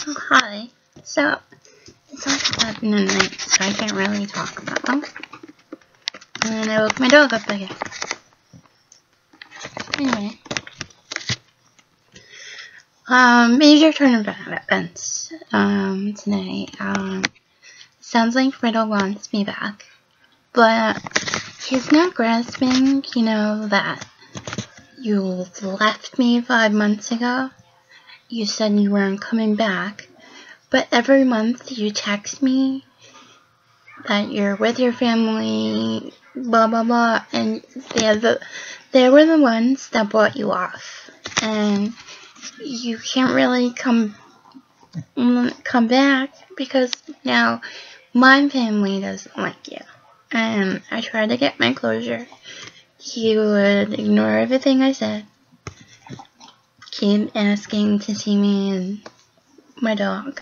Oh, hi. So, it's like 11 at night, so I can't really talk about them. And I woke my dog up again. Anyway. Major turn of events, today. Sounds like Riddle wants me back. But he's not grasping, that you left me 5 months ago. You said you weren't coming back. But every month you text me that you're with your family, blah blah blah, and they were the ones that bought you off, and you can't really come back because now my family doesn't like you. And I tried to get my closure. He would ignore everything I said, keep asking to see me and my dog.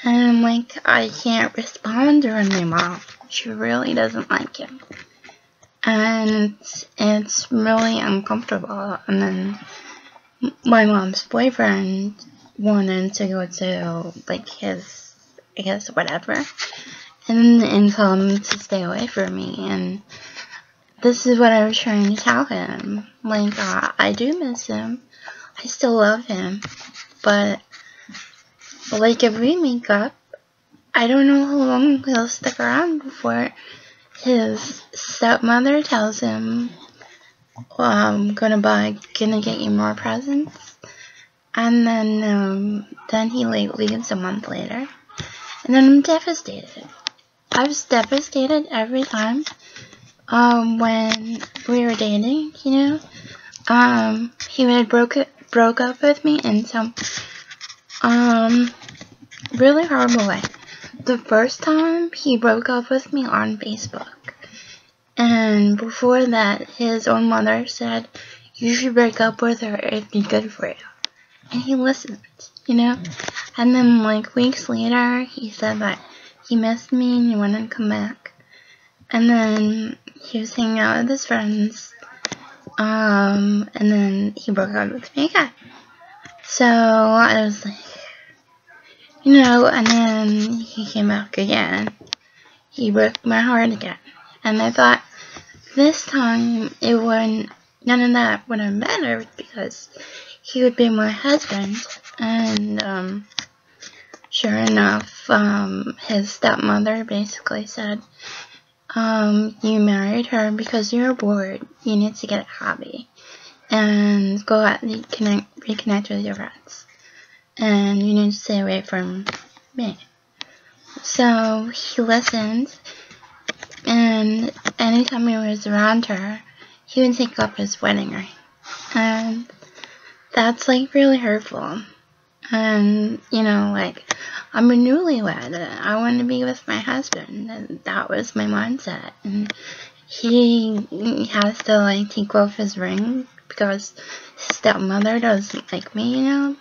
And I'm like, I can't respond to her anymore. She really doesn't like him. And it's really uncomfortable. And then my mom's boyfriend wanted to go to, like, his, I guess, whatever. And tell him to stay away from me. And this is what I was trying to tell him. Like, I do miss him. I still love him. But like, if we make up, I don't know how long he'll stick around before his stepmother tells him, well, I'm gonna get you more presents. And then he leaves a month later. And then I'm devastated. I was devastated every time, when we were dating, he had broke up with me in some, really horrible way. The first time, he broke up with me on Facebook. And before that, his own mother said, you should break up with her, it'd be good for you. And he listened, And then, like, weeks later, he said that he missed me and he wanted to come back. And then he was hanging out with his friends. And then he broke up with me again. So I was like, and then he came back again. He broke my heart again. And I thought, this time, none of that would have mattered because he would be my husband. And, sure enough, his stepmother basically said, you married her because you're bored. You need to get a hobby. And go out and reconnect with your friends. And you need to stay away from me. So he listened, and anytime he was around her, he would take up his wedding ring. And that's, like, really hurtful. And, like, I'm a newlywed. I want to be with my husband. And that was my mindset. And he has to, like, take off his ring because his stepmother doesn't like me,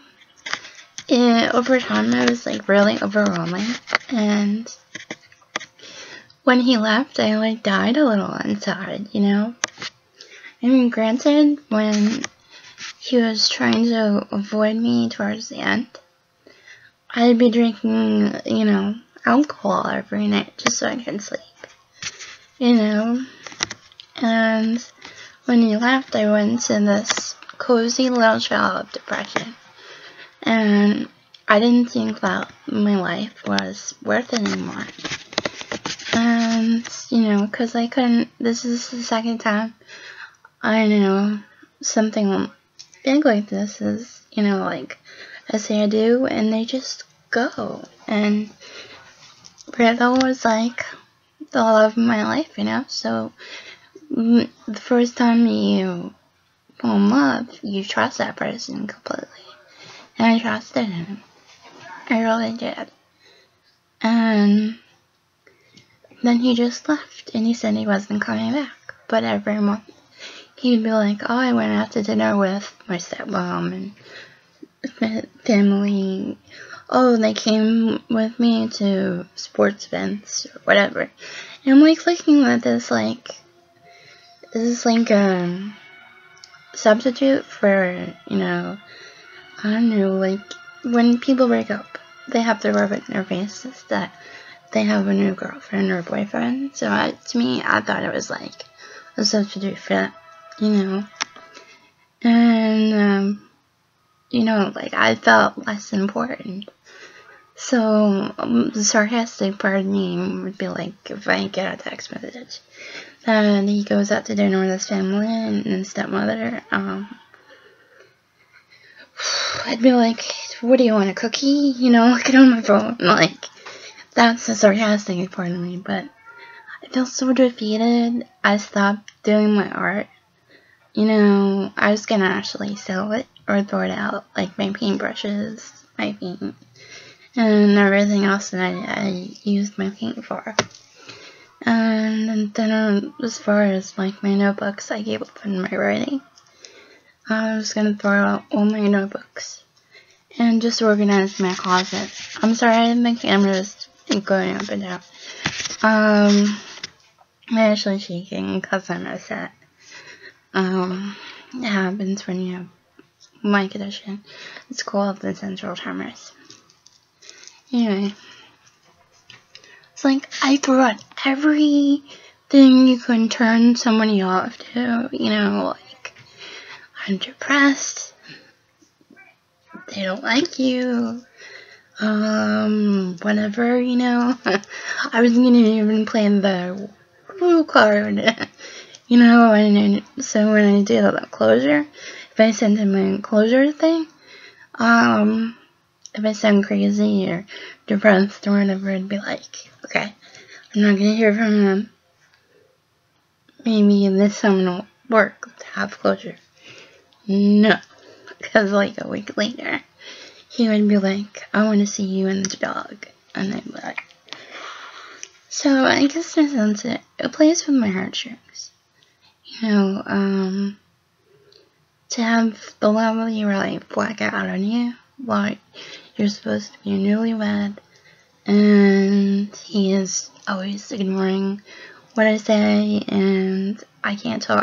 over time, it was, like, really overwhelming. And when he left, I, like, died a little inside, I mean, granted, when he was trying to avoid me towards the end, I'd be drinking, alcohol every night just so I could sleep, And when he left, I went into this cozy little shell of depression. And I didn't think that my life was worth it anymore. And, because I couldn't, this is the second time I know something big like this is, like, I say I do, and they just go. And Riddle was, like, the love of my life, So, the first time you fall in love, you trust that person completely. And I trusted him. I really did. And then he just left, and he said he wasn't coming back. But every month, he'd be like, oh, I went out to dinner with my stepmom and family. Oh, they came with me to sports events or whatever. And I'm, like, looking at this, like, is this, like, a substitute for, I don't know, like, when people break up, they have to rub it in their faces that they have a new girlfriend or boyfriend. So to me, I thought it was like a substitute for that, you know. And like I felt less important. So the sarcastic part of me would be like, if I get a text message that he goes out to dinner with his family and his stepmother, I'd be like, what do you want, a cookie? Looking on my phone, like, that's the sarcastic part of me. But I feel so defeated. I stopped doing my art. I was gonna actually sell it or throw it out, like my paintbrushes, my paint, and everything else that I used my paint for. And then as far as like my notebooks, I gave up on my writing. I was gonna throw out all my notebooks and just organize my closet. I'm sorry, my camera's going up and down. I'm actually shaking because I'm upset. It happens when you have mic condition. It's called the central tremors. Anyway, it's like I threw out everything you can turn somebody off to. Like, I'm depressed. They don't like you. Whatever, I was gonna even play the woo card, and so when I do the closure, if I send him my closure thing, if I sound crazy or depressed or whatever, I'd be like, okay, I'm not gonna hear from him. Maybe this time will work to have closure. No, because like a week later, he would be like, I want to see you and the dog. And I'd be like, so I guess in a sense it plays with my heartstrings. To have the love of you really black out on you while you're supposed to be a newlywed, and he is always ignoring what I say, and I can't feel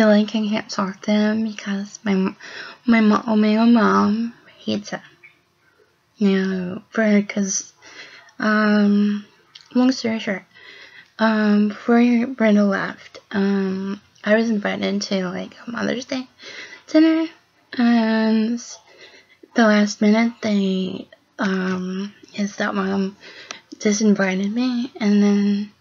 like I can't talk to him because my own mom hates him. Because, long story short, before Riddle left, I was invited to, like, a Mother's Day dinner, and the last minute, his stepmom disinvited me, and then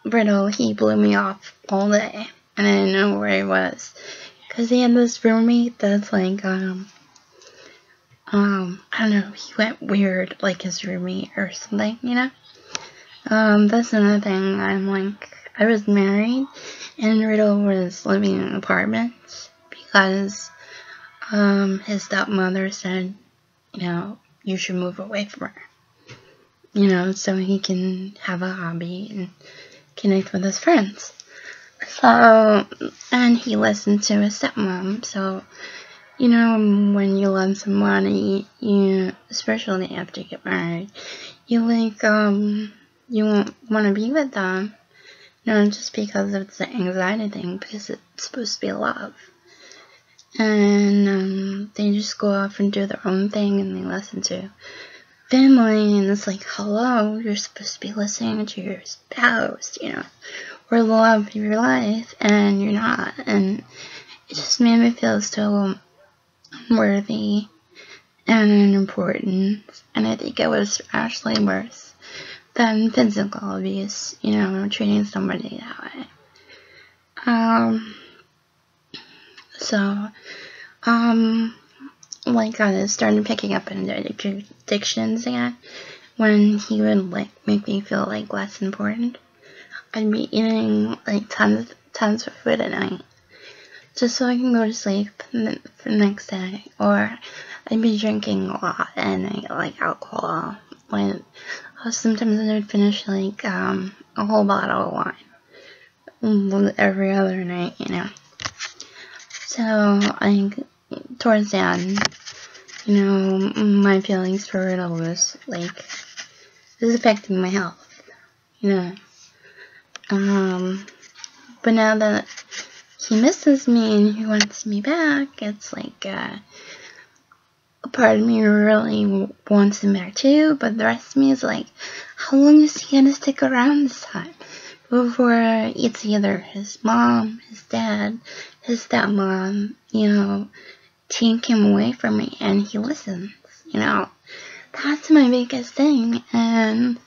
Riddle blew me off all day, and I didn't know where he was, because he had this roommate that's, like, I don't know, he went weird, like his roommate or something, that's another thing. I was married, and Riddle was living in apartments, because, his stepmother said, you should move away from her, so he can have a hobby and connect with his friends. So, and he listened to his stepmom, so, when you love someone, especially after you get married, you won't want to be with them, just because it's the anxiety thing, because it's supposed to be love. And, they just go off and do their own thing, and they listen to family, and it's like, hello, you're supposed to be listening to your spouse, or the love of your life, and you're not, and it just made me feel so unworthy and unimportant, and I think it was actually worse than physical abuse, treating somebody that way. Like I started picking up into addictions again when he would make me feel like less important. I'd be eating like tons of food at night just so I can go to sleep for the next day, or I'd be drinking a lot and I get like alcohol. Sometimes I would finish like a whole bottle of wine every other night, So towards the end, my feelings for Riddle was affecting my health, But now that he misses me and he wants me back, it's like a part of me really wants him back too, but the rest of me is like, how long is he gonna stick around this time? Before it's either his mom, his dad, his stepmom, you know, take him away from me, and he listens, you know. That's my biggest thing. And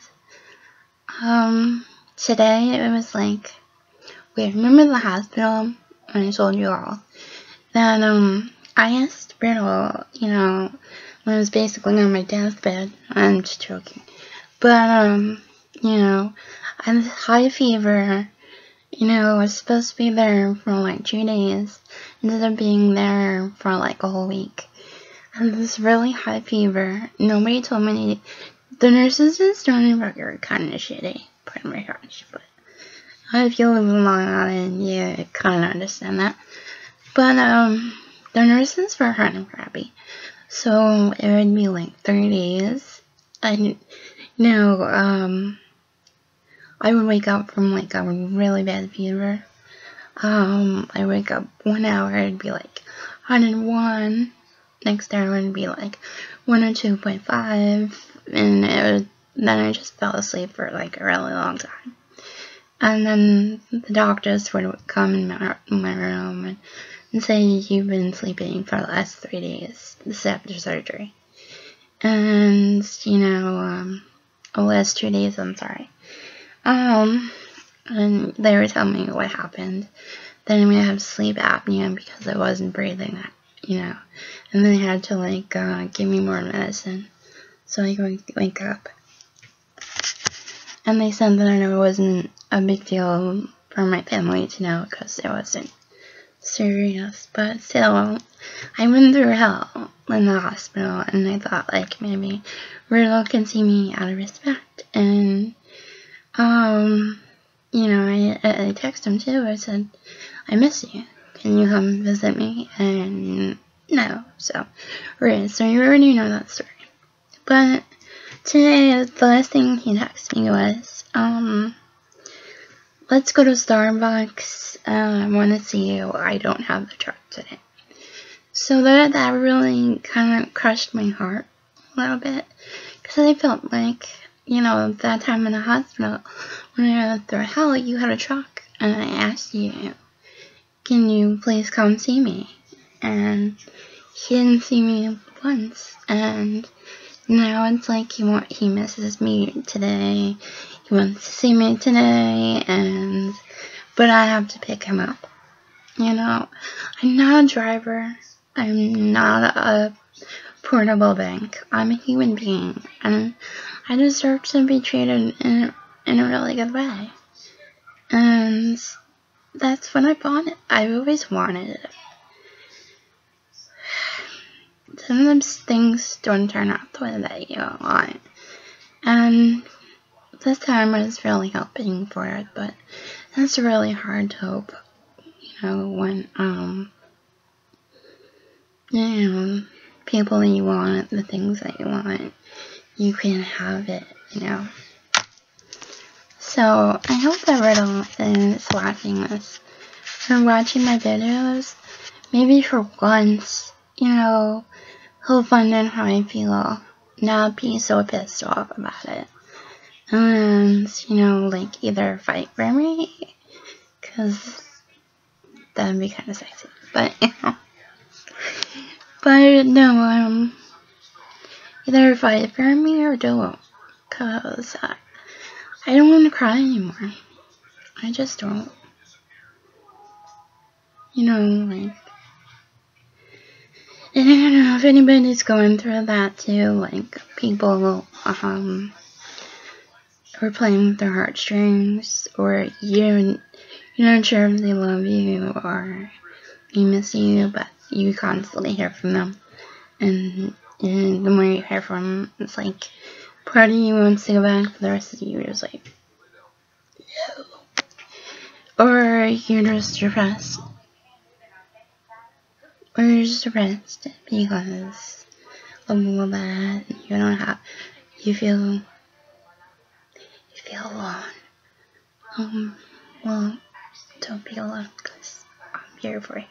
today it was like, wait, remember the hospital? I told you all that I asked Riddle, you know, when I was basically on my deathbed. I'm just joking, but you know, I had high fever. You know, I was supposed to be there for like 2 days. Ended up being there for like a whole week. And this really high fever. Nobody told me. The nurses in Stony Brook are kind of shitty. Pardon my French, but if you live in Long Island, you kind of understand that. But the nurses were kind of crappy. So it would be like 3 days. I would wake up from like a really bad fever. I wake up 1 hour, it'd be like 101. Next hour would be like 102.5, and then I just fell asleep for like a really long time. And then the doctors would come in my room and say, you've been sleeping for the last 3 days. This is after surgery. And, you know, the last 2 days, I'm sorry. And they were telling me what happened. Then I'm gonna have sleep apnea because I wasn't breathing that, you know. And they had to, like, give me more medicine so I could wake up. And they said that it wasn't a big deal for my family to know because it wasn't serious. But still, I went through hell in the hospital, and I thought, like, maybe Riddle can see me out of respect. And, you know, I texted him too. I said, I miss you. Can you come visit me? And no. So you already know that story. But today, the last thing he texted me was, let's go to Starbucks. I want to see you. I don't have the truck today. So that really kind of crushed my heart a little bit. Because I felt like, you know, that time in the hospital, when I went through hell, you had a truck. And I asked you, can you please come see me? And he didn't see me once. And now it's like he misses me today. He wants to see me today. But I have to pick him up. You know, I'm not a driver. I'm not a portable bank. I'm a human being, and I deserve to be treated in a really good way. And that's what I wanted. I've always wanted it. Sometimes things don't turn out the way that you want. And this time I was really hoping for it, but that's really hard to hope. You know, when, you know, people that you want, the things that you want, you can have it, you know. So, I hope that Riddle is watching this, or watching my videos. Maybe for once, you know, he'll find out how I feel, not be so pissed off about it. And, you know, like, either fight for me, because that'd be kind of sexy, but, you know. But, no, either fight for me or don't, because I don't want to cry anymore. I just don't. You know, like, and I don't know if anybody's going through that too, like, people, are playing with their heartstrings, or you're not sure if they love you, or they miss you, but you constantly hear from them, and the more you hear from them, it's like, part of you wants to go back, but the rest of you is like, no. Or you're just depressed. Or you're just depressed because of all that. You don't have, you feel alone. Well, don't be alone, because I'm here for you.